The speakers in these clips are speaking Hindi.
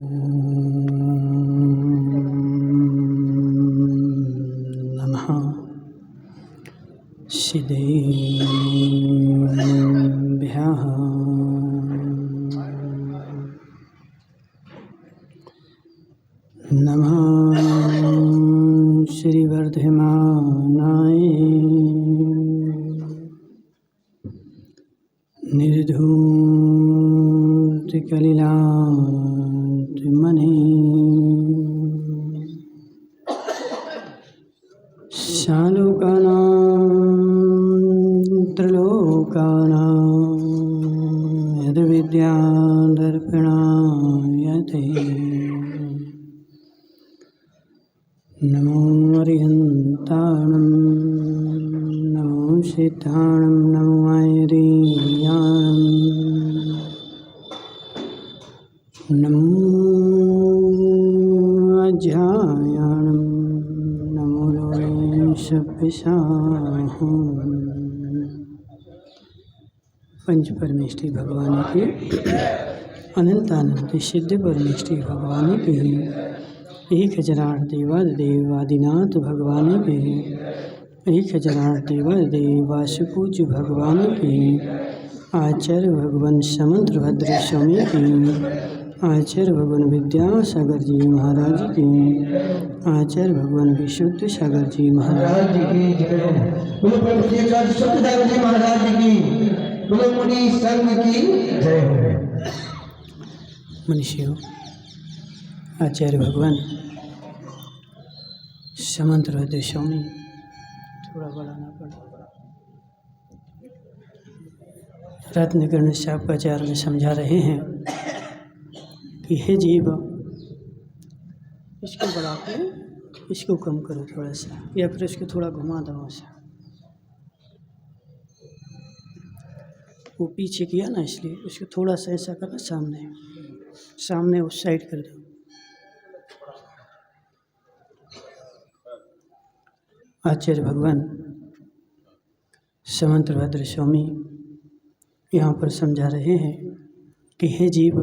नमः सिद्धेभ्यः नमः श्रीवर्धमानाय निर्धूतकलिलात्मने शालोकानां त्रिलोकानां यद्विद्यादर्पणायते नमो अरिहन्ताणं नमो सिद्धाणं नमो आयरीयाणं नमो अध्यायाणं नमो लोकेशपिशाहं। पंच परमेष्ठी भगवान की अनंतानंद सिद्ध परमेष्ठी भगवान की 1008 देवादिनाथ भगवान के 1008 देवादेव वासुपूज्य भगवान के आचार्य भगवान समंत्रभद्र स्वामी की आचार्य भगवान विद्यासागर जी महाराज की आचार्य भगवान विशुद्ध सागर जी महाराज की महाराज की मुनि संघ की जय हो। मनुष्यों, आचार्य भगवान समंत्रभद्र स्वामी थोड़ा बढ़ाना पड़ा रत्नकर्ण शापाचार्य में समझा रहे हैं कि हे जीव, इसको बढ़ा के इसको कम करो थोड़ा सा, या फिर इसको थोड़ा घुमा दो ऐसा। वो पीछे किया ना, इसलिए उसको थोड़ा सा ऐसा करना, सामने सामने उस साइड कर दो। आचार्य भगवान समंत्रभद्र स्वामी यहाँ पर समझा रहे हैं कि हे जीव,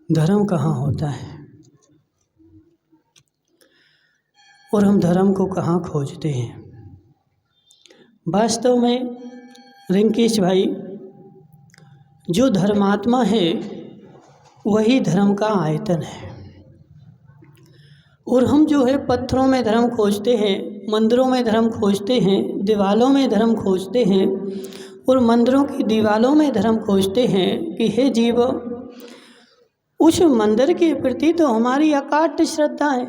धर्म कहाँ होता है और हम धर्म को कहाँ खोजते हैं। वास्तव में रिंकेश भाई, जो धर्मात्मा है वही धर्म का आयतन है, और हम जो है पत्थरों में धर्म खोजते हैं, मंदिरों में धर्म खोजते हैं, दीवालों में धर्म खोजते हैं, और मंदिरों की दीवालों में धर्म खोजते हैं कि हे जीव, उस मंदिर के प्रति तो हमारी अकाट्य श्रद्धा है।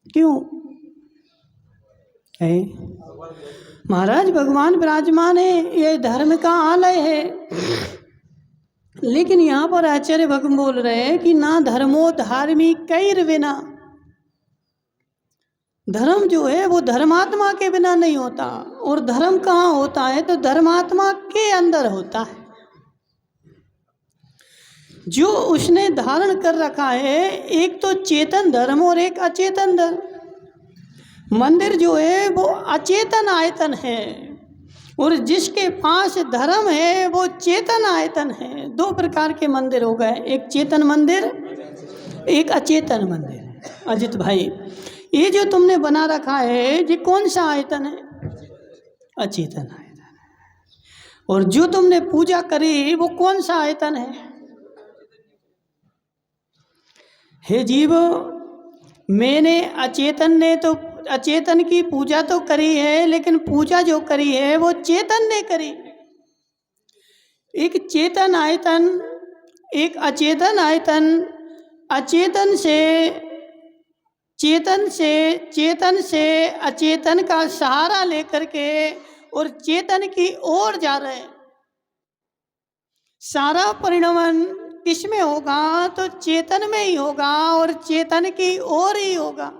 क्यों है? महाराज भगवान विराजमान है, यह धर्म का आलय है। लेकिन यहाँ पर आचार्य भगवान बोल रहे हैं कि ना धर्मो धार्मिक कैर बिना, धर्म जो है वो धर्मात्मा के बिना नहीं होता। और धर्म कहाँ होता है? तो धर्मात्मा के अंदर होता है, जो उसने धारण कर रखा है। एक तो चेतन धर्म और एक अचेतन धर्म। मंदिर जो है वो अचेतन आयतन है, और जिसके पास धर्म है वो चेतन आयतन है। दो प्रकार के मंदिर हो गए, एक चेतन मंदिर, एक अचेतन मंदिर। अजित भाई, ये जो तुमने बना रखा है ये कौन सा आयतन है? अचेतन आयतन है। और जो तुमने पूजा करी वो कौन सा आयतन है? हे जीव, मैंने अचेतन ने तो अचेतन की पूजा तो करी है, लेकिन पूजा जो करी है वो चेतन ने करी। एक चेतन आयतन, एक अचेतन आयतन। अचेतन से अचेतन का सहारा लेकर के और चेतन की ओर जा रहे हैं। सारा परिणमन किस में होगा? तो चेतन में ही होगा, और चेतन की ओर ही होगा।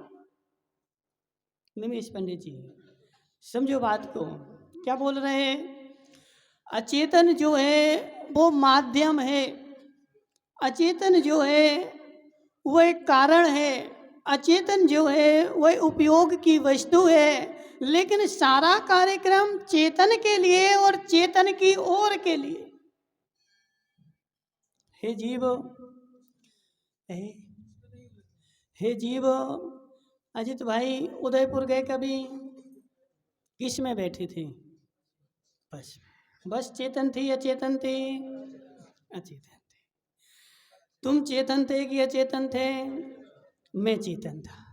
निमेश पंडित जी, समझो बात को। क्या बोल रहे हैं? अचेतन जो है वो माध्यम है, अचेतन जो है वो एक कारण है, अचेतन जो है वह उपयोग की वस्तु है। लेकिन सारा कार्यक्रम चेतन के लिए और चेतन की ओर के लिए। हे जीव, हे जीव, अजित भाई उदयपुर गए कभी? किस में बैठे थे? बस बस चेतन थी अचेतन थी? अचेतन थे। तुम चेतन थे कि अचेतन थे? मैं चेतन था।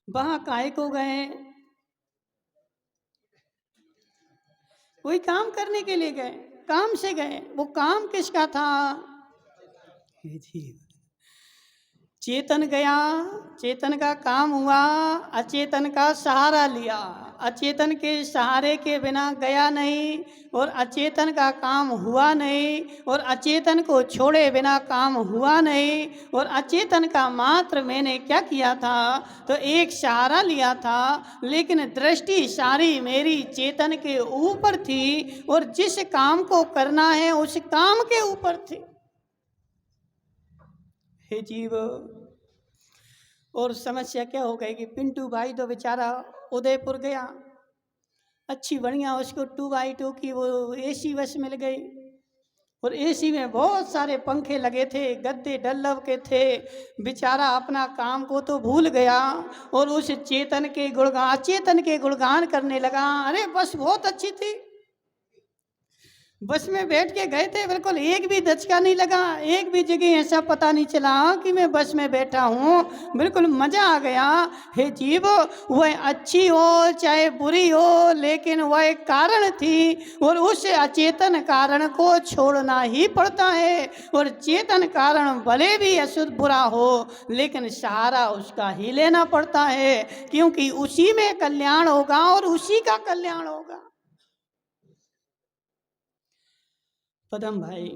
वहां काहे को गए? कोई काम करने के लिए गए, काम से गए। वो काम किसका था? हे जीव, चेतन गया, चेतन का काम हुआ, अचेतन का सहारा लिया। अचेतन के सहारे के बिना गया नहीं और अचेतन का काम हुआ नहीं, और अचेतन को छोड़े बिना काम हुआ नहीं। और अचेतन का मात्र मैंने क्या किया था? तो एक सहारा लिया था, लेकिन दृष्टि सारी मेरी चेतन के ऊपर थी और जिस काम को करना है उस काम के ऊपर थी। हे जीव, और समस्या क्या हो गई कि पिंटू भाई तो बेचारा उदयपुर गया, अच्छी बढ़िया उसको 2x2 की वो एसी बस मिल गई, और एसी में बहुत सारे पंखे लगे थे, गद्दे डल्लव के थे। बेचारा अपना काम को तो भूल गया और उस चेतन के गुणगान, अचेतन के गुणगान करने लगा। अरे बस बहुत अच्छी थी, बस में बैठ के गए थे, बिल्कुल एक भी धचका नहीं लगा, एक भी जगह ऐसा पता नहीं चला कि मैं बस में बैठा हूँ, बिल्कुल मजा आ गया। हे जीव, वह अच्छी हो चाहे बुरी हो, लेकिन वह एक कारण थी और उस अचेतन कारण को छोड़ना ही पड़ता है। और चेतन कारण भले भी अशुद्ध बुरा हो, लेकिन सहारा उसका ही लेना पड़ता है, क्योंकि उसी में कल्याण होगा और उसी का कल्याण होगा। पदम भाई,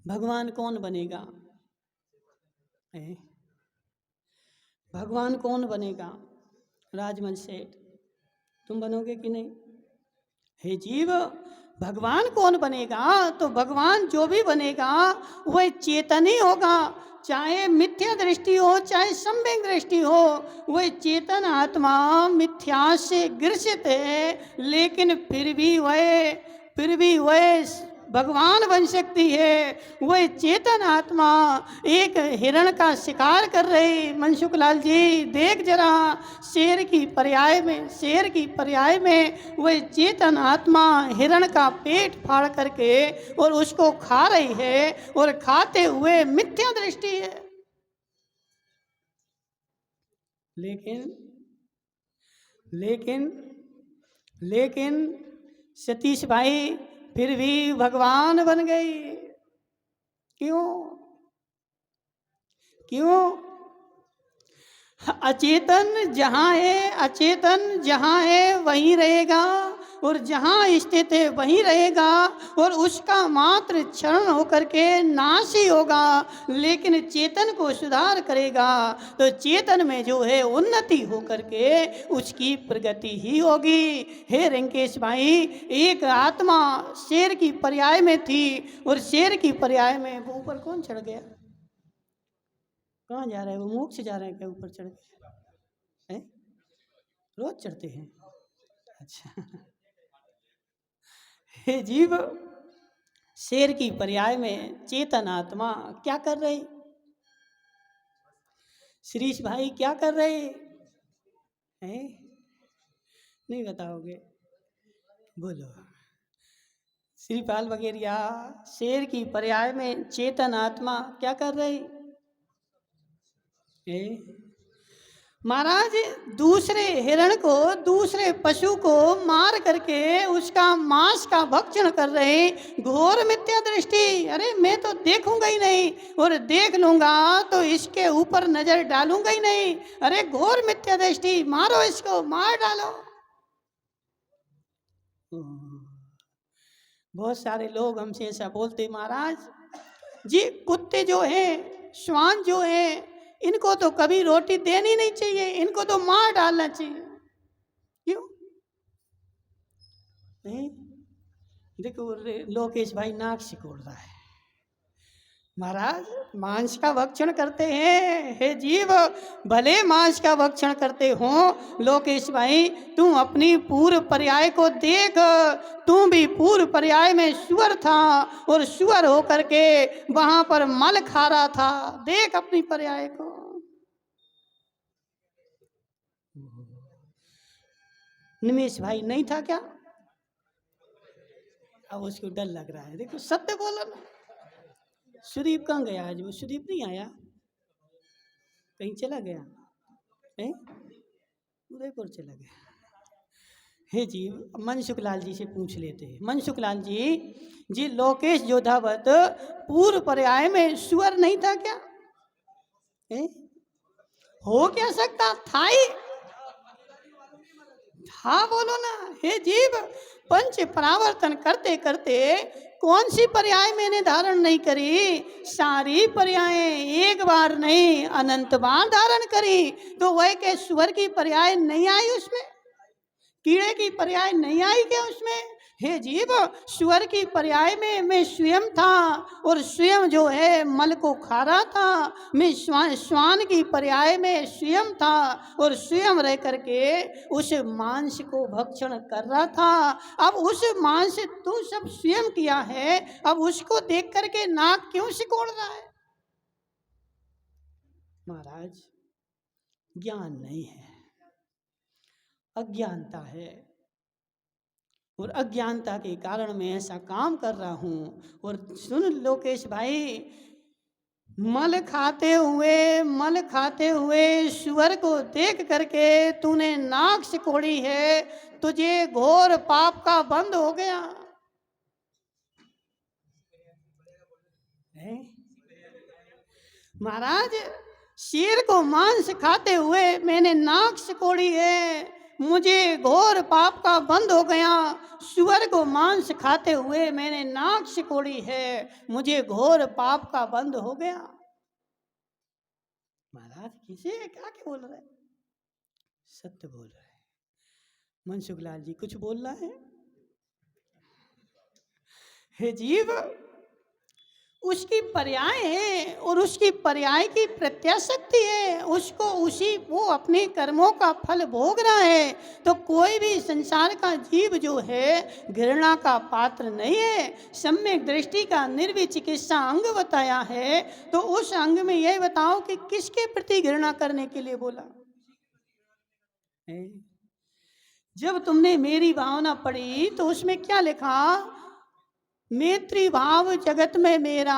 भगवान कौन बनेगा? भगवान कौन बनेगा? राजमल सेठ, तुम बनोगे कि नहीं? हे जीव, भगवान कौन बनेगा? तो भगवान जो भी बनेगा वह चेतन ही होगा, चाहे मिथ्या दृष्टि हो चाहे सम्यक दृष्टि हो। वह चेतन आत्मा मिथ्या से ग्रसित है, लेकिन फिर भी वह भगवान बन सकती है। वह चेतन आत्मा एक हिरण का शिकार कर रही। मनसुख लाल जी देख जरा, शेर की पर्याय में वह चेतन आत्मा हिरण का पेट फाड़ करके और उसको खा रही है, और खाते हुए मिथ्या दृष्टि है। लेकिन सतीश भाई फिर भी भगवान बन गई। क्यों? अचेतन जहाँ है वहीं रहेगा, और जहाँ स्थित है वहीं रहेगा, और उसका मात्र क्षरण होकर के नाश ही होगा। लेकिन चेतन को सुधार करेगा तो चेतन में जो है उन्नति होकर के उसकी प्रगति ही होगी। हे रिंकेश भाई, एक आत्मा शेर की पर्याय में थी, और शेर की पर्याय में वो ऊपर कौन चढ़ गया? कहाँ जा रहा है वो? मोक्ष जा रहा है क्या? ऊपर चढ़ के है? रोज चढ़ते हैं? अच्छा। हे जीव, शेर की पर्याय में चेतन आत्मा क्या कर रही? श्रीश भाई क्या कर रहे हैं? नहीं बताओगे? बोलो। श्रीपाल वगैरह, शेर की पर्याय में चेतन आत्मा क्या कर रही? महाराज, दूसरे हिरण को, दूसरे पशु को मार करके उसका मांस का भक्षण कर रहे, घोर मिथ्या दृष्टि। अरे मैं तो देखूंगा ही नहीं, और देख लूंगा तो इसके ऊपर नजर डालूंगा ही नहीं। अरे घोर मिथ्या दृष्टि, मारो इसको, मार डालो। बहुत सारे लोग हमसे ऐसा बोलते, महाराज जी कुत्ते जो हैं, श्वान जो हैं, इनको तो कभी रोटी देनी नहीं चाहिए, इनको तो मार डालना चाहिए। क्यों? देखो लोकेश भाई नाक सिकोड़ रहा है। महाराज मांस का भक्षण करते हैं, हे जीव भले मांस का भक्षण करते हो। लोकेश भाई तू अपनी पूर्व पर्याय को देख, तू भी पूर्व पर्याय में सुअर था और सुअर होकर के वहां पर मल खा रहा था। देख अपनी पर्याय को। निमेश भाई नहीं था क्या? अब उसको डर लग रहा है। देखो सत्य बोला ना। सुदीप कहाँ गया आज? वो सुदीप नहीं आया, कहीं चला गया है, उदयपुर चला गया। हे जी मनसुख लाल जी से पूछ लेते हैं। मनसुख लाल जी लोकेश जोधावत पूर्व पर्याय में सुअर नहीं था क्या? है? हो क्या सकता था ही था, बोलो ना। हे जीव पंच परावर्तन करते करते कौन सी पर्याय मैंने धारण नहीं करी? सारी पर्याय एक बार नहीं अनंत बार धारण करी। तो वह के सुअर की पर्याय नहीं आई उसमें? कीड़े की पर्याय नहीं आई क्या उसमें? हे जीव सुअर की पर्याय में मैं स्वयं था और स्वयं जो है मल को खा रहा था। मैं श्वान की पर्याय में स्वयं था और स्वयं रह करके उस मांस को भक्षण कर रहा था। अब उस मांस तू सब स्वयं किया है, अब उसको देख करके नाक क्यों सिकोड़ रहा है? महाराज ज्ञान नहीं है, अज्ञानता है और अज्ञानता के कारण मैं ऐसा काम कर रहा हूँ। और सुन लोकेश भाई, मल खाते हुए सुअर को देख करके तूने नाक सिकोड़ी है, तुझे घोर पाप का बंध हो गया है? महाराज शेर को मांस खाते हुए मैंने नाक सिकोड़ी है, मुझे घोर पाप का बंध हो गया। सुअर को मांस खाते हुए मैंने नाक सिकोड़ी है, मुझे घोर पाप का बंध हो गया। महाराज किसे क्या क्या बोल रहा है? सत्य बोल रहा है। मनसुख लाल जी कुछ बोल रहा है? हे जीव उसकी पर्याय है और उसकी पर्याय की प्रत्याशक्ति है, उसको वो अपने कर्मों का फल भोग रहा है। तो कोई भी संसार का जीव जो है घृणा का पात्र नहीं है। सम्यक दृष्टि का निर्विचिकित्सा अंग बताया है, तो उस अंग में यह बताओ कि किसके प्रति घृणा करने के लिए बोला है? जब तुमने मेरी भावना पढ़ी तो उसमें क्या लिखा? मैत्री भाव जगत में मेरा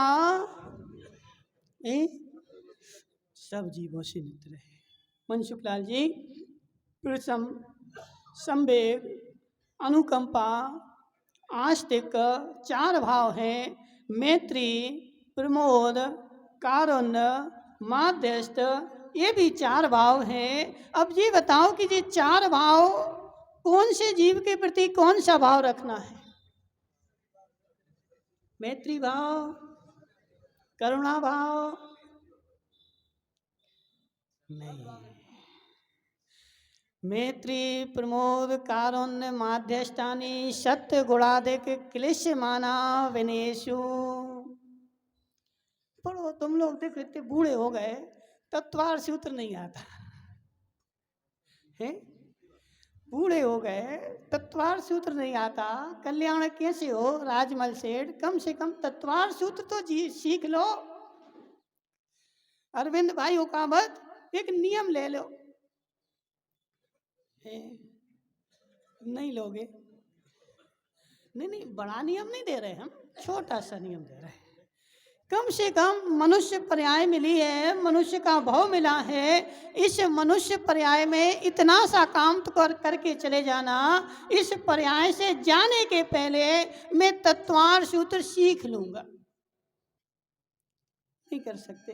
सब जीवों से नित्र है। मनसुख लाल जी प्रसम, संवेग, अनुकंपा, आस्तिक 4 भाव हैं। मैत्री, प्रमोद, कारुण्य, माध्यस्थ, ये भी 4 भाव हैं। अब ये बताओ कि ये 4 भाव कौन से जीव के प्रति कौन सा भाव रखना है? मैत्री भाव, करुणा भाव नहीं। मैत्री, प्रमोद, कारुण्य, माध्यस्थानी सत्य गुणाधिक क्लिश्यमाना विनेशु। पढ़ो तुम लोग, देखो इतने बूढ़े हो गए, तत्वार सूत्र नहीं आता है। बूढ़े हो गए, तत्वार सूत्र नहीं आता, कल्याण कैसे हो? राजमल सेठ कम से कम तत्वार सूत्र तो सीख लो। अरविंद भाई हुकामत एक नियम ले लो। नहीं लोगे? नहीं बड़ा नियम नहीं दे रहे हम, छोटा सा नियम दे रहे हैं। कम से कम मनुष्य पर्याय मिली है, मनुष्य का भाव मिला है। इस मनुष्य पर्याय में इतना सा काम तो करके चले जाना। इस पर्याय से जाने के पहले मैं तत्वार सूत्र सीख लूंगा। नहीं कर सकते?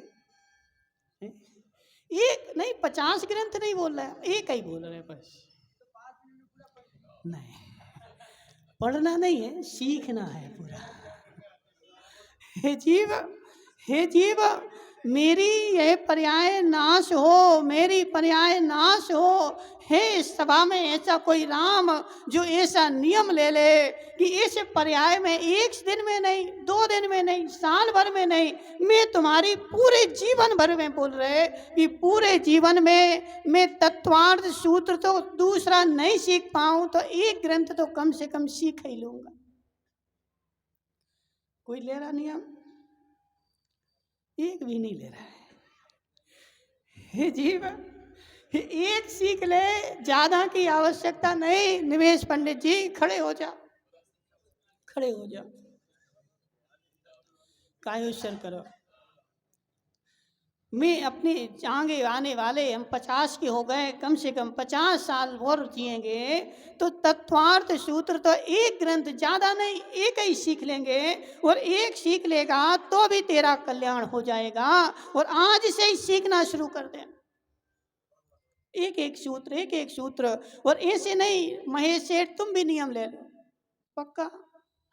एक नहीं 50 ग्रंथ नहीं बोल रहा है, एक ही बोल रहे हैं बस। नहीं पढ़ना नहीं है, सीखना है पूरा। हे जीव मेरी यह पर्याय नाश हो, मेरी पर्याय नाश हो। हे इस सभा में ऐसा कोई राम जो ऐसा नियम ले ले कि इस पर्याय में एक दिन में नहीं, 2 दिन में नहीं, साल भर में नहीं, मैं तुम्हारी पूरे जीवन भर में बोल रहे कि पूरे जीवन में मैं तत्वार्थ सूत्र तो दूसरा नहीं सीख पाऊं तो एक ग्रंथ तो कम से कम सीख ही लूंगा। कोई ले रहा नियम? एक भी नहीं ले रहा है। हे जीव, एक सीख ले, ज्यादा की आवश्यकता नहीं। निमेश पंडित जी खड़े हो जाओ, खड़े हो जाओ, कायोत्सर्ग करो। मैं अपने आगे आने वाले, हम 50 के हो गए, कम से कम 50 साल और जिएंगे तो तत्वार्थ सूत्र तो एक ग्रंथ, ज्यादा नहीं, एक ही सीख लेंगे। और एक सीख लेगा तो भी तेरा कल्याण हो जाएगा। और आज से ही सीखना शुरू कर दे, एक एक सूत्र, एक एक सूत्र। और ऐसे नहीं, महेश सेठ तुम भी नियम ले लो, पक्का?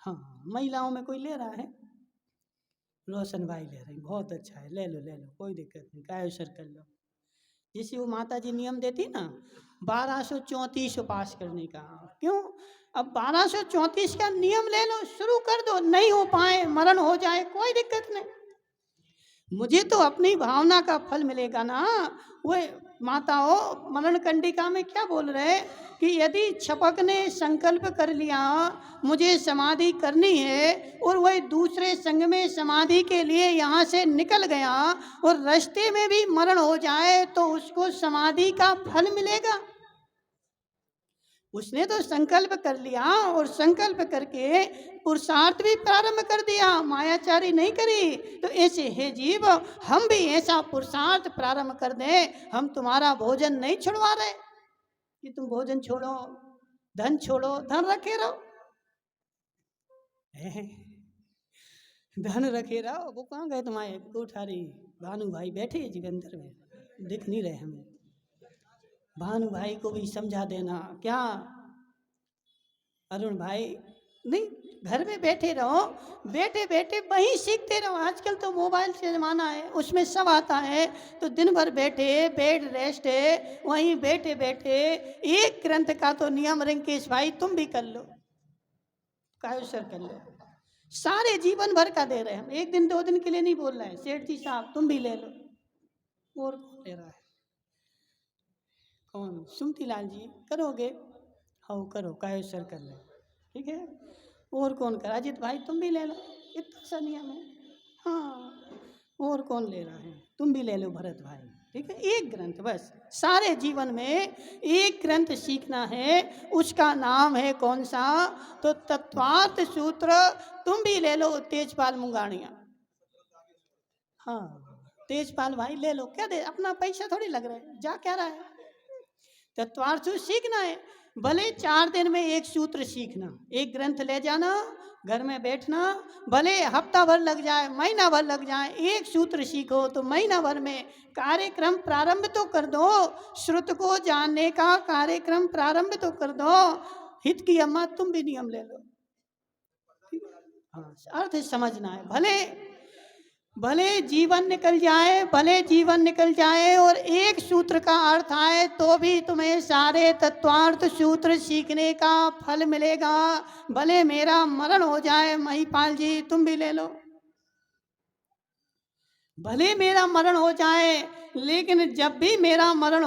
हाँ, महिलाओं में कोई ले रहा है? रोशन भाई ले रहे हैं, बहुत अच्छा है, ले लो ले लो, कोई दिक्कत नहीं, कायोत्सर्ग कर लो। जैसे वो माता जी नियम देती ना 1234 उपास करने का, क्यों? अब 1234 का नियम ले लो, शुरू कर दो। नहीं हो पाए, मरण हो जाए, कोई दिक्कत नहीं, मुझे तो अपनी भावना का फल मिलेगा ना। वो माताओं मरण कंडिका में क्या बोल रहे कि यदि छपक ने संकल्प कर लिया मुझे समाधि करनी है और वह दूसरे संग में समाधि के लिए यहाँ से निकल गया और रास्ते में भी मरण हो जाए तो उसको समाधि का फल मिलेगा। उसने तो संकल्प कर लिया और संकल्प करके पुरुषार्थ भी प्रारंभ कर दिया, मायाचारी नहीं करी। तो ऐसे हे जीव, हम भी ऐसा पुरुषार्थ प्रारंभ कर दें। हम तुम्हारा भोजन नहीं छुड़वा रहे कि तुम भोजन छोड़ो, धन छोड़ो, धन रखे रहो, धन रखे रहो। वो कहाँ गए तुम्हारे कोठारी? भानु भाई बैठे जगंदर में, दिख नहीं रहे हमें। भानु भाई को भी समझा देना। क्या अरुण भाई? नहीं, घर में बैठे रहो, बैठे बैठे वहीं सीखते रहो। आजकल तो मोबाइल से जमाना है, उसमें सब आता है। तो दिन भर बैठे, बेड रेस्ट है, वहीं बैठे बैठे एक ग्रंथ का तो नियम रिंकेश भाई तुम भी कर लो, कायोत्सर्ग कर लो। सारे जीवन भर का दे रहे हैं हम, 1 दिन 2 दिन के लिए नहीं बोल रहे हैं। सेठ जी साहब तुम भी ले लो। और कौन ले रहा है? कौन? सुमती लाल जी करोगे? हाँ करो, कायोत्सर्ग कर लो, ठीक है। और कौन कर? अजित भाई तुम भी ले लो, इतना सा नियम है। हाँ, और कौन ले रहा है? तुम भी ले लो भरत भाई, ठीक है। एक ग्रंथ बस, सारे जीवन में एक ग्रंथ सीखना है। उसका नाम है कौन सा? तो तत्वार्थ सूत्र। तुम भी ले लो, तेजपाल मुंगानिया। हाँ तेजपाल भाई ले लो, क्या दे, अपना पैसा थोड़ी लग रहा है, जा क्या रहा है। तत्वार्थ सूत्र सीखना है, भले 4 दिन में एक सूत्र सीखना, एक ग्रंथ ले जाना, घर में बैठना, भले हफ्ता भर लग जाए, महीना भर लग जाए, एक सूत्र सीखो तो महीना भर में कार्यक्रम प्रारंभ तो कर दो। श्रुत को जानने का कार्यक्रम प्रारंभ तो कर दो। हित की अम्मा तुम भी नियम ले लो। हाँ, अर्थ समझना है। भले जीवन निकल जाए, भले जीवन निकल जाए और एक सूत्र का अर्थ आए तो भी तुम्हें सारे तत्वार्थ सूत्र सीखने का फल मिलेगा। भले मेरा मरण हो जाए, महिपाल जी तुम भी ले लो, भले मेरा मरण हो जाए, लेकिन जब भी मेरा मरण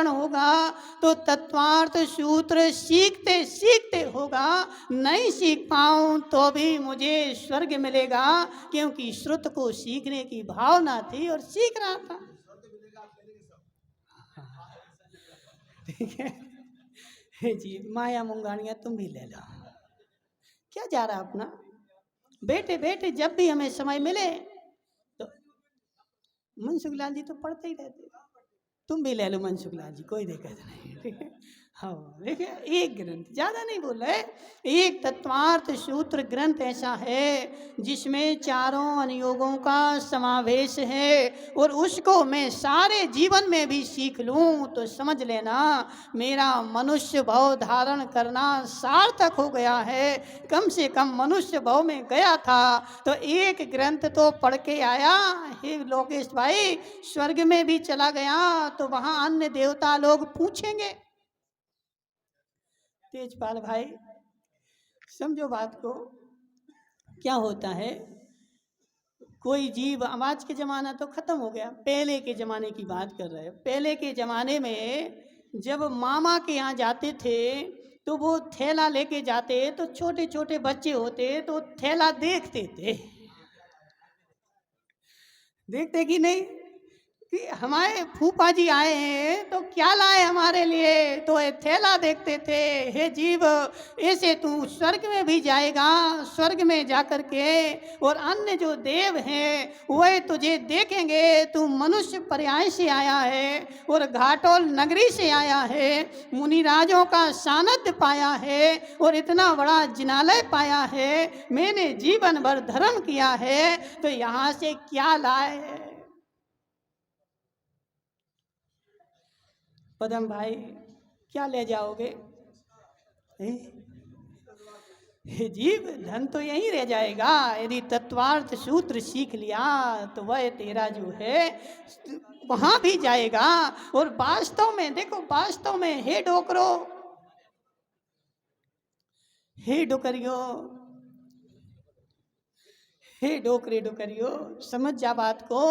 होगा तो तत्वार्थ सूत्र सीखते सीखते होगा। नहीं सीख पाऊं तो भी मुझे स्वर्ग मिलेगा, क्योंकि श्रुत को सीखने की भावना थी और सीख रहा था। ठीक है जी। माया मुंगानिया तुम भी ले लो, क्या जा रहा अपना। बैठे बैठे जब भी हमें समय मिले तो मनसुख लाल जी तो पढ़ते ही रहते, तुम भी ले लो मनसुख लाल जी, कोई दिक्कत नहीं, ठीक है। हाँ देखिए, एक ग्रंथ, ज़्यादा नहीं बोल रहे, एक तत्वार्थ सूत्र ग्रंथ ऐसा है जिसमें चारों अनुयोगों का समावेश है, और उसको मैं सारे जीवन में भी सीख लूँ तो समझ लेना मेरा मनुष्य भाव धारण करना सार्थक हो गया है। कम से कम मनुष्य भाव में गया था तो एक ग्रंथ तो पढ़ के आया। हे लोकेश भाई, स्वर्ग में भी चला गया तो वहाँ अन्य देवता लोग पूछेंगे। तेजपाल भाई समझो बात को, क्या होता है, कोई जीव, आज के ज़माना तो ख़त्म हो गया, पहले के ज़माने की बात कर रहे हैं। पहले के ज़माने में जब मामा के यहाँ जाते थे तो वो थैला लेके जाते, तो छोटे छोटे बच्चे होते तो थैला देखते थे, देखते कि नहीं कि हमारे फूफा जी आए हैं तो क्या लाए हमारे लिए, तो ये थैला देखते थे। हे जीव, ऐसे तू स्वर्ग में भी जाएगा, स्वर्ग में जाकर के और अन्य जो देव हैं वह तुझे देखेंगे, तू मनुष्य पर्याय से आया है और घाटोल नगरी से आया है, मुनिराजों का सानिध्य पाया है और इतना बड़ा जिनालय पाया है, मैंने जीवन भर धर्म किया है, तो यहाँ से क्या लाए। पदम भाई क्या ले जाओगे? हे जीव, धन तो यहीं रह जाएगा। यदि तत्वार्थ सूत्र सीख लिया तो वह तेरा जो है वहां भी जाएगा। और वास्तव में देखो, वास्तव में हे डोकरो, हे डोकरियो, हे डोकरे डोकरियो, समझ जा बात को।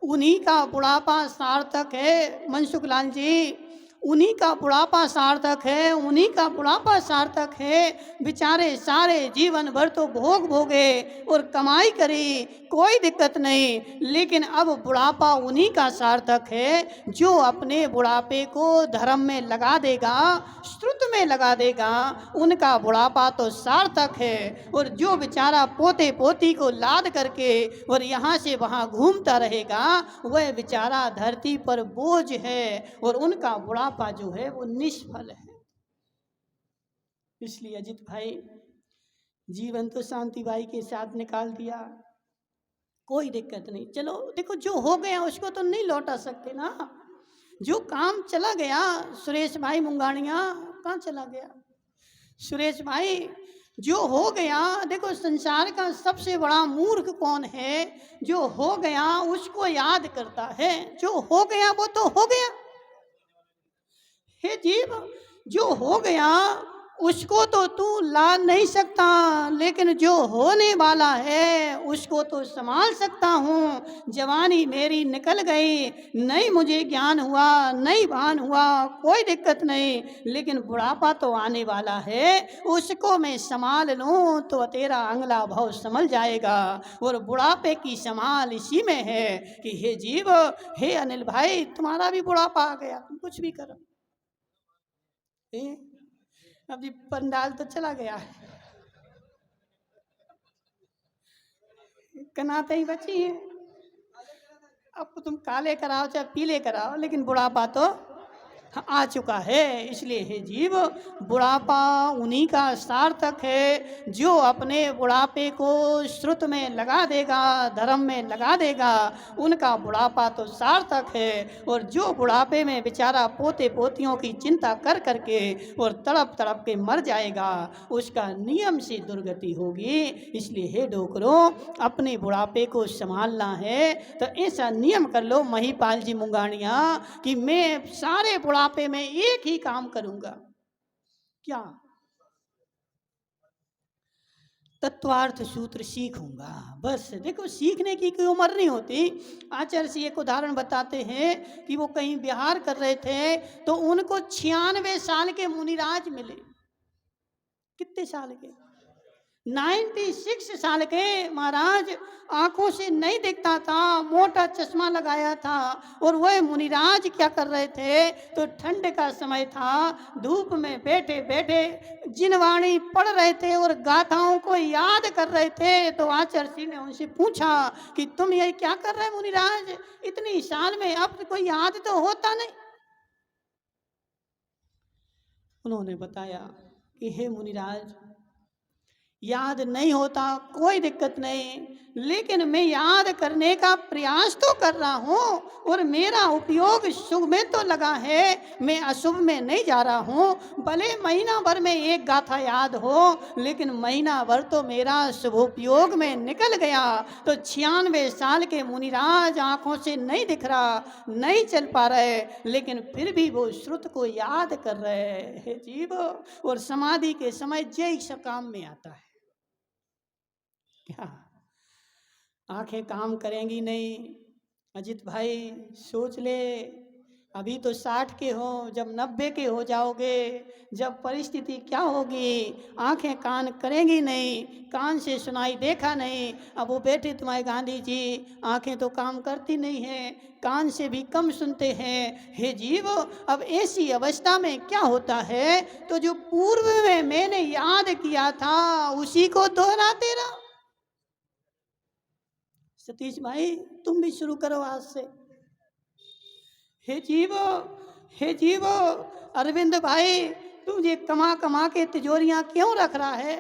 उन्हीं का बुढ़ापा सार्थक है मनसुख लाल जी, उन्हीं का बुढ़ापा सार्थक है, उन्हीं का बुढ़ापा सार्थक है। बेचारे सारे जीवन भर तो भोग भोगे और कमाई करी, कोई दिक्कत नहीं, लेकिन अब बुढ़ापा उन्हीं का सार्थक है जो अपने बुढ़ापे को धर्म में लगा देगा, श्रुत में लगा देगा, उनका बुढ़ापा तो सार्थक है। और जो बेचारा पोते पोती को लाद करके और यहाँ से वहाँ घूमता रहेगा, वह बेचारा धरती पर बोझ है और उनका बुढ़ापा जो है वो निष्फल है। इसलिए अजित भाई, जीवन तो शांति बाई के साथ निकाल दिया, कोई दिक्कत नहीं। चलो देखो, जो हो गया उसको तो नहीं लौटा सकते ना, जो काम चला गया। सुरेश भाई मुंगानिया कहाँ चला गया? सुरेश भाई, जो हो गया, देखो संसार का सबसे बड़ा मूर्ख कौन है? जो हो गया उसको याद करता है, जो हो गया वो तो हो गया। हे जीव, जो हो गया उसको तो तू ला नहीं सकता, लेकिन जो होने वाला है उसको तो संभाल सकता हूँ। जवानी मेरी निकल गई, नहीं मुझे ज्ञान हुआ, नहीं भान हुआ, कोई दिक्कत नहीं, लेकिन बुढ़ापा तो आने वाला है, उसको मैं संभाल लूँ तो तेरा अंगला भाव संभल जाएगा। और बुढ़ापे की संभाल इसी में है कि हे जीव, हे अनिल भाई, तुम्हारा भी बुढ़ापा आ गया, तुम कुछ भी करो। अब जी पंडाल तो चला गया है, कनाते ही बची है। अब तुम काले कराओ चाहे पीले कराओ, लेकिन बुढ़ापा तो आ चुका है। इसलिए हे जीव, बुढ़ापा उन्हीं का सार्थक है जो अपने बुढ़ापे को श्रुत में लगा देगा, धर्म में लगा देगा, उनका बुढ़ापा तो सार्थक है। और जो बुढ़ापे में बेचारा पोते पोतियों की चिंता कर करके और तड़प तड़प के मर जाएगा, उसका नियम से दुर्गति होगी। इसलिए हे डोकरो, अपने बुढ़ापे को संभालना है तो ऐसा नियम कर लो महिपाल जी मुंगानिया कि मैं सारे बुढ़ापे में एक ही काम करूंगा। क्या? तत्वार्थ सूत्र सीखूंगा, बस। देखो, सीखने की कोई उम्र नहीं होती। आचार्य से एक उदाहरण बताते हैं कि वो कहीं विहार कर रहे थे तो उनको 96 साल के मुनिराज मिले। कितने साल के? 96 साल के महाराज, आंखों से नहीं दिखता था, मोटा चश्मा लगाया था। और वह मुनिराज क्या कर रहे थे, तो ठंड का समय था, धूप में बैठे बैठे जिनवाणी पढ़ रहे थे और गाथाओं को याद कर रहे थे। तो आचार्य ने उनसे पूछा कि तुम ये क्या कर रहे मुनिराज, इतनी साल में अब कोई याद तो होता नहीं। उन्होंने बताया कि हे मुनिराज, याद नहीं होता कोई दिक्कत नहीं, लेकिन मैं याद करने का प्रयास तो कर रहा हूँ और मेरा उपयोग शुभ में तो लगा है, मैं अशुभ में नहीं जा रहा हूँ। भले महीना भर में एक गाथा याद हो, लेकिन महीना भर तो मेरा शुभ उपयोग में निकल गया। तो 96 साल के मुनिराज आंखों से नहीं दिख रहा, नहीं चल पा रहे, लेकिन फिर भी वो श्रुत को याद कर रहे हैं जीव। और समाधि के समय जय सब काम में आता है। क्या आंखें काम करेंगी नहीं? अजित भाई सोच ले, अभी तो 60 के हो, जब 90 के हो जाओगे, जब परिस्थिति क्या होगी? आंखें कान करेंगी नहीं, कान से सुनाई देखा नहीं। अब वो बेटे तुम्हारे गांधी जी, आंखें तो काम करती नहीं है, कान से भी कम सुनते हैं। हे जीव, अब ऐसी अवस्था में क्या होता है? तो जो पूर्व में मैंने याद किया था उसी को दोहराते रहो। सतीश भाई तुम भी शुरू करो आज से। हे जीवो, हे जीवो, अरविंद भाई तुझे कमा कमा के तिजोरियां क्यों रख रहा है?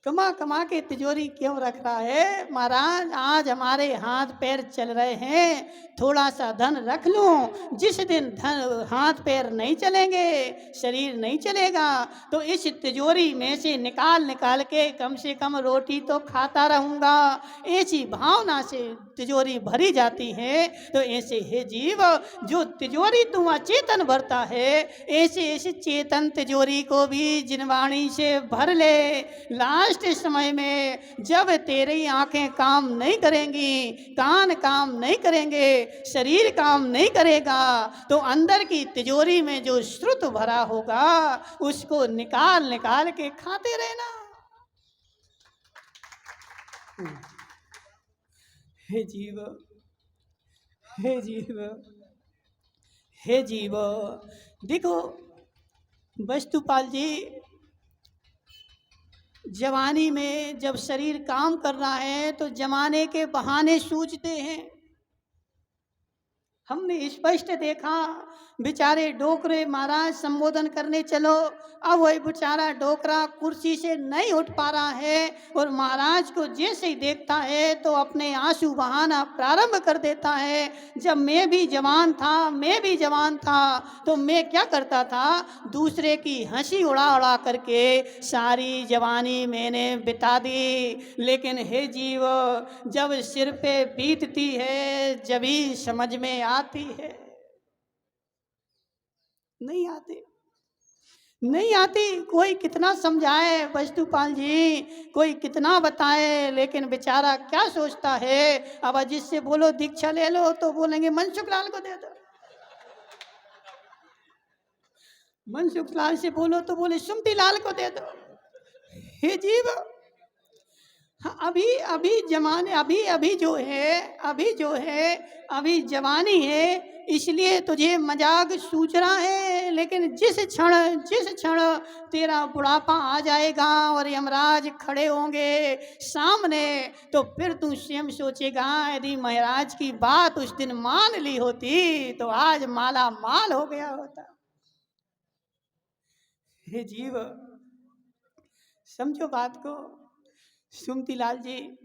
कमा कमा के तिजोरी क्यों रख रहा है? महाराज आज हमारे हाथ पैर चल रहे हैं, थोड़ा सा धन रख लूं। जिस दिन धन हाथ पैर नहीं चलेंगे, शरीर नहीं चलेगा, तो इस तिजोरी में से निकाल निकाल के कम से कम रोटी तो खाता रहूंगा। ऐसी भावना से तिजोरी भरी जाती है। तो ऐसे हे जीव, जो तिजोरी तुम अचेतन भरता है, ऐसे ऐसे चेतन तिजोरी को भी जिनवाणी से भर ले। लास्ट समय में जब तेरी आंखें काम नहीं करेंगी, कान काम नहीं करेंगे, शरीर काम नहीं करेगा, तो अंदर की तिजोरी में जो श्रुत भरा होगा उसको निकाल निकाल के खाते रहना। हे जीव, हे जीव, हे जीव, देखो वस्तुपाल जी, जवानी में जब शरीर काम कर रहा है तो जमाने के बहाने सूझते हैं। हमने स्पष्ट देखा, बेचारे डोकरे महाराज संबोधन करने चलो, अब वही बेचारा डोकरा कुर्सी से नहीं उठ पा रहा है और महाराज को जैसे ही देखता है तो अपने आंसू बहाना प्रारंभ कर देता है। जब मैं भी जवान था तो मैं क्या करता था? दूसरे की हंसी उड़ा उड़ा करके सारी जवानी मैंने बिता दी। लेकिन हे जीव, जब सिर पे बीतती है जब ही समझ में आती है। नहीं आती। कोई कितना समझाए वस्तुपाल जी, कोई कितना बताए, लेकिन बेचारा क्या सोचता है? अब जिससे बोलो दीक्षा ले लो तो बोलेंगे मनसुख लाल को दे दो, मनसुख लाल से बोलो तो बोले सुमती लाल को दे दो। हे जीव, अभी जमाने अभी जवानी है, इसलिए तुझे मजाक सूझ रहा है। लेकिन जिस क्षण तेरा बुढ़ापा आ जाएगा और यमराज खड़े होंगे सामने, तो फिर तू स्वयं सोचेगा, यदि महाराज की बात उस दिन मान ली होती तो आज माला माल हो गया होता। हे जीव, समझो बात को। सुमती लाल जी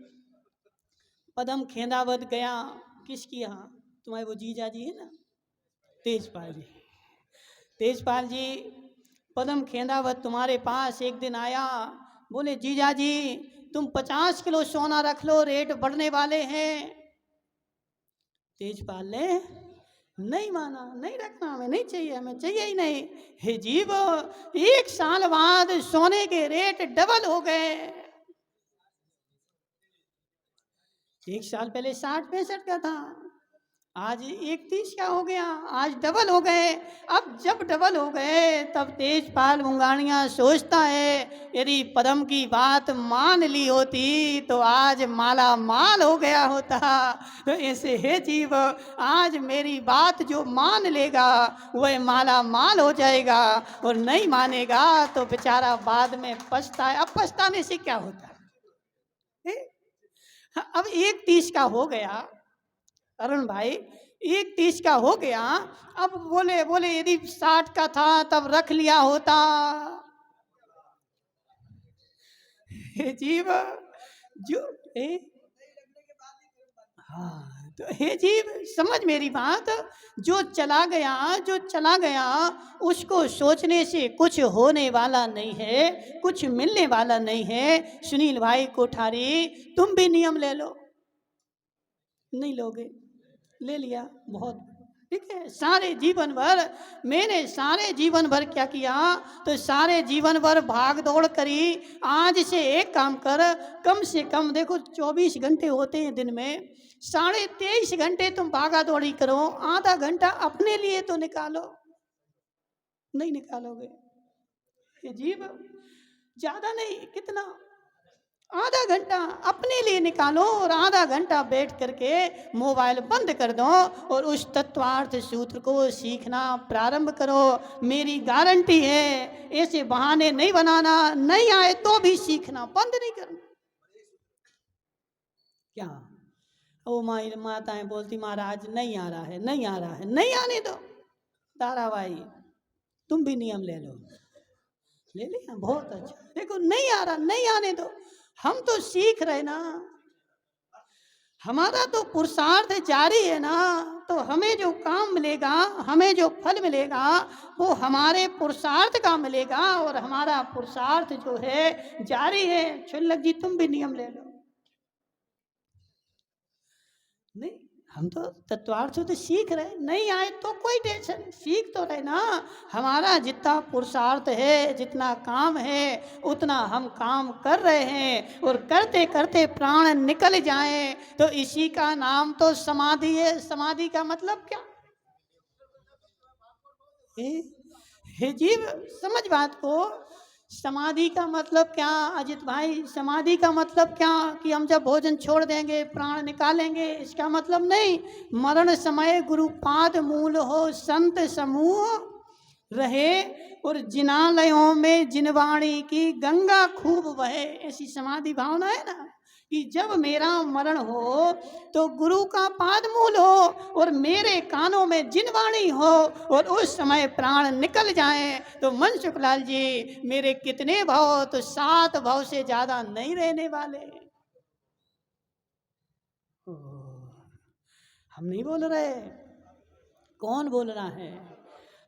पदम खेंदावत गया किसकी यहाँ? तुम्हारे वो जीजा जी है ना, तेजपाल जी पदम खेंदावत तुम्हारे पास एक दिन आया। बोले जीजा जी तुम 50 किलो सोना रख लो, रेट बढ़ने वाले हैं। तेजपाल ने नहीं माना, नहीं रखना, हमें नहीं चाहिए, हमें चाहिए ही नहीं। हे जीव, 1 साल बाद सोने के रेट डबल हो गए। 1 साल पहले 60-65 का था, आज 31 का हो गया, आज डबल हो गए। अब जब डबल हो गए तब तेजपाल मुंगानिया सोचता है, यदि पदम की बात मान ली होती तो आज माला माल हो गया होता। तो ऐसे हे जीव, आज मेरी बात जो मान लेगा वह माला माल हो जाएगा, और नहीं मानेगा तो बेचारा बाद में पछताए। अब पछताने से क्या होता है? अब 31 का हो गया। अरुण भाई 31 का हो गया। अब बोले बोले यदि 60 का था तब रख लिया होता। हे जीव जो हाँ, तो हे जीव समझ मेरी बात। जो चला गया उसको सोचने से कुछ होने वाला नहीं है, कुछ मिलने वाला नहीं है। सुनील भाई कोठारी, तुम भी नियम ले लो। नहीं लोगे, ले लिया, बहुत ठीक है। सारे जीवन भर मैंने सारे जीवन भर क्या किया, तो सारे जीवन भर भाग दौड़ करी। आज से एक काम कर, कम से कम देखो 24 घंटे होते हैं दिन में, 23.5 घंटे तुम भागा दौड़ी करो, आधा घंटा अपने लिए तो निकालो। नहीं निकालोगे ये जीव, ज्यादा नहीं, कितना, आधा घंटा अपने लिए निकालो और आधा घंटा बैठ करके मोबाइल बंद कर दो और उस तत्वार्थ सूत्र को सीखना प्रारंभ करो। मेरी गारंटी है, ऐसे बहाने नहीं बनाना, नहीं आए तो भी सीखना, बंद नहीं करना। क्या वो माताएं बोलती महाराज नहीं आ रहा है, नहीं आ रहा है, नहीं आने दो। ताराबाई तुम भी नियम ले लो, ले लिया, बहुत अच्छा। देखो नहीं आ रहा, नहीं आने दो, हम तो सीख रहे ना, हमारा तो पुरुषार्थ जारी है ना। तो हमें जो काम मिलेगा, हमें जो फल मिलेगा वो हमारे पुरुषार्थ का मिलेगा, और हमारा पुरुषार्थ जो है जारी है। छुल्लक जी तुम भी नियम ले लो। नहीं, हम तो तत्वार्थ तो सीख रहे, नहीं आए तो कोई टेंशन, सीख तो रहे ना। हमारा जितना पुरुषार्थ है, जितना काम है, उतना हम काम कर रहे हैं, और करते करते प्राण निकल जाए तो इसी का नाम तो समाधि है। समाधि का मतलब क्या हे जीव, समझ बात को। समाधि का मतलब क्या अजित भाई, समाधि का मतलब क्या कि हम जब भोजन छोड़ देंगे प्राण निकालेंगे, इसका मतलब नहीं। मरण समय गुरुपाद मूल हो संत समूह रहे, और जिनालयों में जिनवाणी की गंगा खूब बहे, ऐसी समाधि भावना है ना, कि जब मेरा मरण हो तो गुरु का पाद मूल हो और मेरे कानों में जिनवाणी हो, और उस समय प्राण निकल जाए। तो मनसुख लाल जी, मेरे कितने भाव, तो 7 भाव से ज्यादा नहीं रहने वाले। हम नहीं बोल रहे, कौन बोल रहा है?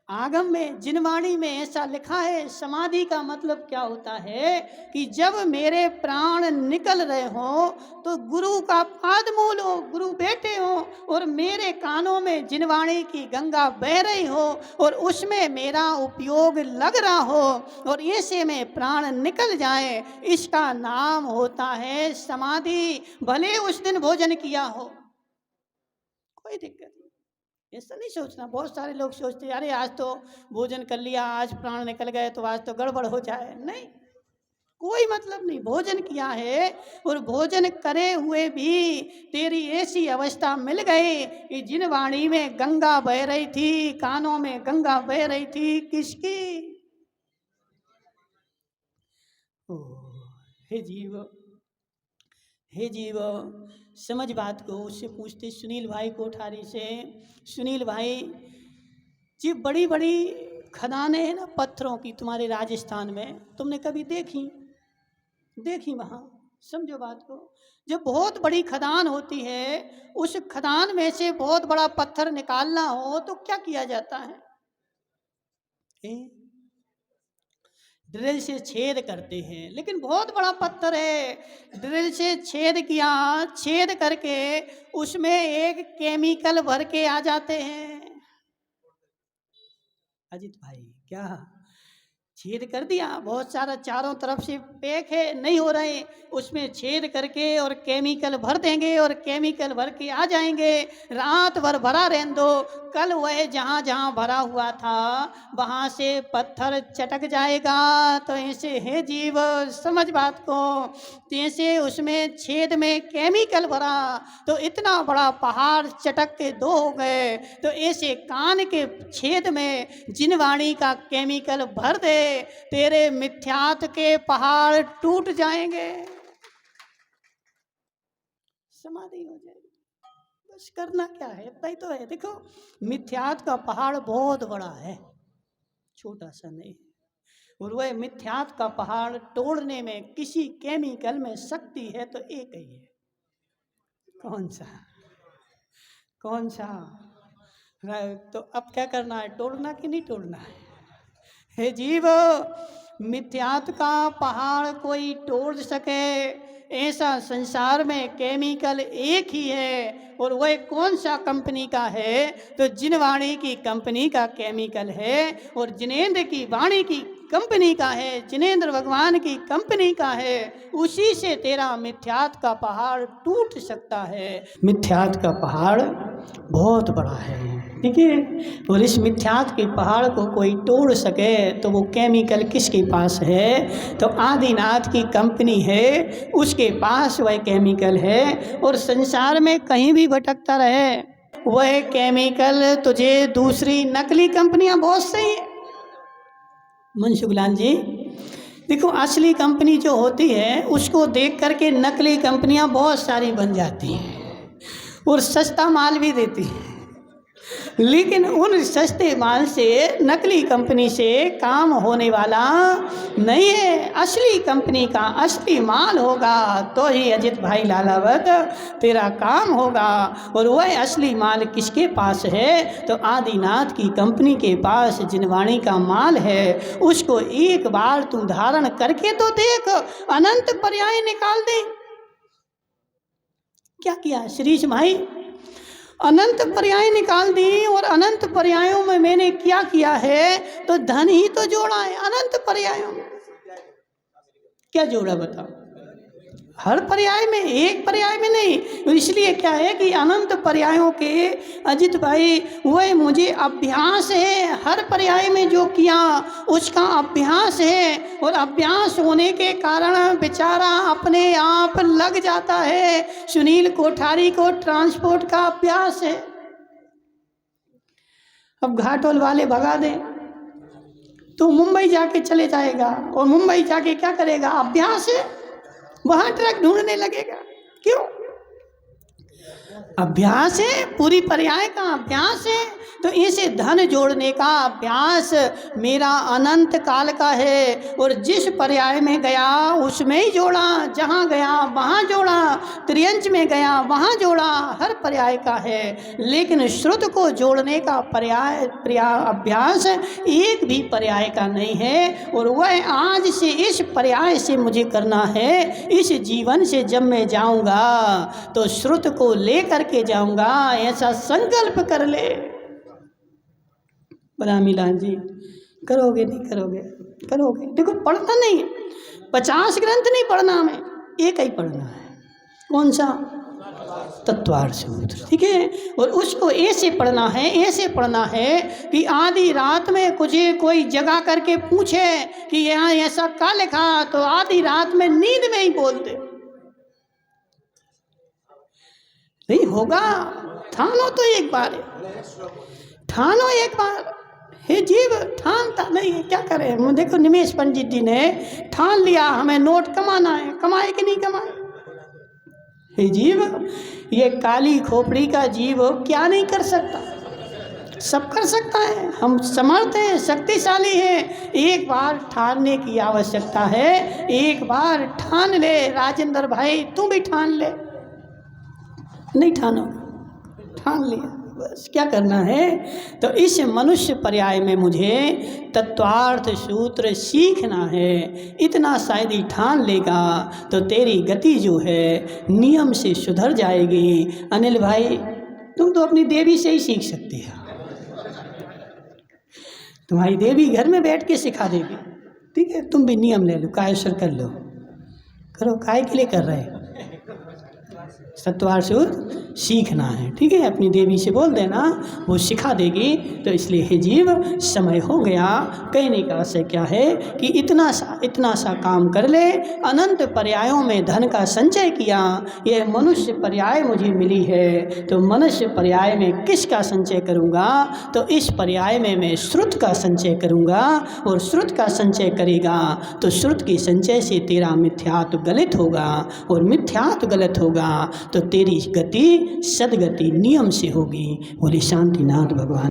आगम में जिनवाणी में ऐसा लिखा है। समाधि का मतलब क्या होता है कि जब मेरे प्राण निकल रहे हो तो गुरु का पाद मूल हो, गुरु बैठे हो, और मेरे कानों में जिनवाणी की गंगा बह रही हो, और उसमें मेरा उपयोग लग रहा हो, और ऐसे में प्राण निकल जाए, इसका नाम होता है समाधि। भले उस दिन भोजन किया हो, कोई दिक्कत नहीं, ऐसा नहीं सोचना। बहुत सारे लोग सोचते हैं अरे आज तो भोजन कर लिया, आज प्राण निकल गए तो आज तो गड़बड़ हो जाए। नहीं, कोई मतलब नहीं। भोजन किया है और भोजन करे हुए भी तेरी ऐसी अवस्था मिल गई कि जिन वाणी में गंगा बह रही थी, कानों में गंगा बह रही थी, किसकी? ओ हे जीव, हे जीव, समझ बात को। उससे पूछते सुनील भाई कोठारी से, सुनील भाई जी बड़ी बड़ी खदानें हैं ना पत्थरों की तुम्हारे राजस्थान में, तुमने कभी देखी? वहाँ समझो बात को। जब बहुत बड़ी खदान होती है, उस खदान में से बहुत बड़ा पत्थर निकालना हो तो क्या किया जाता है? ड्रिल से छेद करते हैं। लेकिन बहुत बड़ा पत्थर है, ड्रिल से छेद किया, छेद करके उसमें एक केमिकल भर के आ जाते हैं। अजित भाई क्या छेद कर दिया, बहुत सारा चारों तरफ से पैक है, नहीं हो रहे, उसमें छेद करके और केमिकल भर देंगे, और केमिकल भर के आ जाएंगे। रात भर भरा रहने दो, कल वह जहाँ जहाँ भरा हुआ था वहाँ से पत्थर चटक जाएगा। तो ऐसे है जीव, समझ बात को। जैसे उसमें छेद में केमिकल भरा तो इतना बड़ा पहाड़ चटक के 2 हो गए, तो ऐसे कान के छेद में जिनवाणी का केमिकल भर दे, तेरे मिथ्यात्व के पहाड़ टूट जाएंगे, समाधि हो जाएगी। बस करना क्या है, इतना ही तो है। देखो मिथ्यात का पहाड़ बहुत बड़ा है, छोटा सा नहीं। और वह मिथ्यात का पहाड़ तोड़ने में किसी केमिकल में शक्ति है तो एक ही है। कौन सा? कौन सा? तो अब क्या करना है, तोड़ना कि नहीं तोड़ना है? हे जीव, मिथ्यात का पहाड़ कोई तोड़ सके ऐसा संसार में केमिकल एक ही है। और वह कौन सा कंपनी का है? तो जिनवाणी की कंपनी का केमिकल है। और जिनेंद्र की वाणी की कंपनी का है, जिनेंद्र भगवान की कंपनी का है। उसी से तेरा मिथ्यात का पहाड़ टूट सकता है। मिथ्यात का पहाड़ बहुत बड़ा है, ठीक है। और इस मिथ्यात के पहाड़ को कोई तोड़ सके तो वो केमिकल किसके पास है? तो आदिनाथ की कंपनी है, उसके पास वह केमिकल है। और संसार में कहीं भी भटकता रहे वह केमिकल तुझे दूसरी नकली कंपनियां बहुत सही है। मनसुखलाल जी देखो, असली कंपनी जो होती है उसको देख करके नकली कंपनियां बहुत सारी बन जाती हैं और सस्ता माल भी देती है। लेकिन उन सस्ते माल से, नकली कंपनी से काम होने वाला नहीं है। असली कंपनी का असली माल होगा तो ही अजित भाई लालावत तेरा काम होगा। और वह असली माल किसके पास है? तो आदिनाथ की कंपनी के पास जिनवाणी का माल है। उसको एक बार तू धारण करके तो देख, अनंत पर्याय निकाल दे। क्या किया श्रीश भाई? अनंत पर्याय निकाल दी। और अनंत पर्यायों में मैंने क्या किया है? तो धन ही तो जोड़ा है अनंत पर्यायों में। क्या जोड़ा बताओ? हर पर्याय में, एक पर्याय में नहीं। इसलिए क्या है कि अनंत पर्यायों के अजित भाई वह मुझे अभ्यास है। हर पर्याय में जो किया उसका अभ्यास है। और अभ्यास होने के कारण बेचारा अपने आप लग जाता है। सुनील कोठारी को ट्रांसपोर्ट का अभ्यास है। अब घाटोल वाले भगा दें तो मुंबई जाके चले जाएगा। और मुंबई जाके क्या करेगा? अभ्यास है, वहां ट्रक ढूंढने लगेगा। क्यों? अभ्यास है, पूरी पर्याय का अभ्यास है। तो इसे धन जोड़ने का अभ्यास मेरा अनंत काल का है। और जिस पर्याय में गया उसमें ही जोड़ा, जहाँ गया वहाँ जोड़ा, त्रियंच में गया वहाँ जोड़ा, हर पर्याय का है। लेकिन श्रुत को जोड़ने का पर्याय अभ्यास एक भी पर्याय का नहीं है। और वह आज से इस पर्याय से मुझे करना है। इस जीवन से जब मैं जाऊँगा तो श्रुत को ले करके जाऊँगा, ऐसा संकल्प कर ले। मिलान जी करोगे नहीं करोगे? करोगे। देखो पढ़ना नहीं है, 50 ग्रंथ नहीं पढ़ना, हमें एक ही पढ़ना है। कौन सा? तत्वार्थ सूत्र, ठीक है। और उसको ऐसे पढ़ना है, ऐसे पढ़ना है कि आधी रात में मुझे कोई जगा करके पूछे कि यहाँ ऐसा क्या लिखा, तो आधी रात में नींद में ही बोल दे। नहीं होगा, ठानो तो एक बार, ठानो एक बार। हे जीव ठानता नहीं है, क्या करें? देखो निमेश पंडित जी ने ठान लिया हमें नोट कमाना है, कमाए कि नहीं कमाए? हे जीव, ये काली खोपड़ी का जीव क्या नहीं कर सकता? सब कर सकता है। हम समर्थ हैं, शक्तिशाली हैं। एक बार ठानने की आवश्यकता है। एक बार ठान ले। राजेंद्र भाई तू भी ठान ले। नहीं ठानो, ठान लिया, बस क्या करना है? तो इस मनुष्य पर्याय में मुझे तत्वार्थ सूत्र सीखना है। इतना शायद ही ठान लेगा तो तेरी गति जो है नियम से सुधर जाएगी। अनिल भाई तुम तो अपनी देवी से ही सीख सकते हो। तुम्हारी देवी घर में बैठ के सिखा देगी, ठीक है। तुम भी नियम ले लो, कायस्वर कर लो, करो। काय के लिए कर रहे हैं? तत्वार्थ सूत्र सीखना है, ठीक है। अपनी देवी से बोल देना, वो सिखा देगी। तो इसलिए हे जीव, समय हो गया। कहने का आशय क्या है कि इतना सा काम कर ले। अनंत पर्यायों में धन का संचय किया, यह मनुष्य पर्याय मुझे मिली है। तो मनुष्य पर्याय में किसका संचय करूँगा? तो इस पर्याय में मैं श्रुत का संचय करूँगा। और श्रुत का संचय करेगा तो श्रुत के संचय से तेरा मिथ्यात्व गलत होगा। और मिथ्यात्व गलत होगा तो तेरी गति सदगति नियम से होगी। बोले शांतिनाथ भगवान।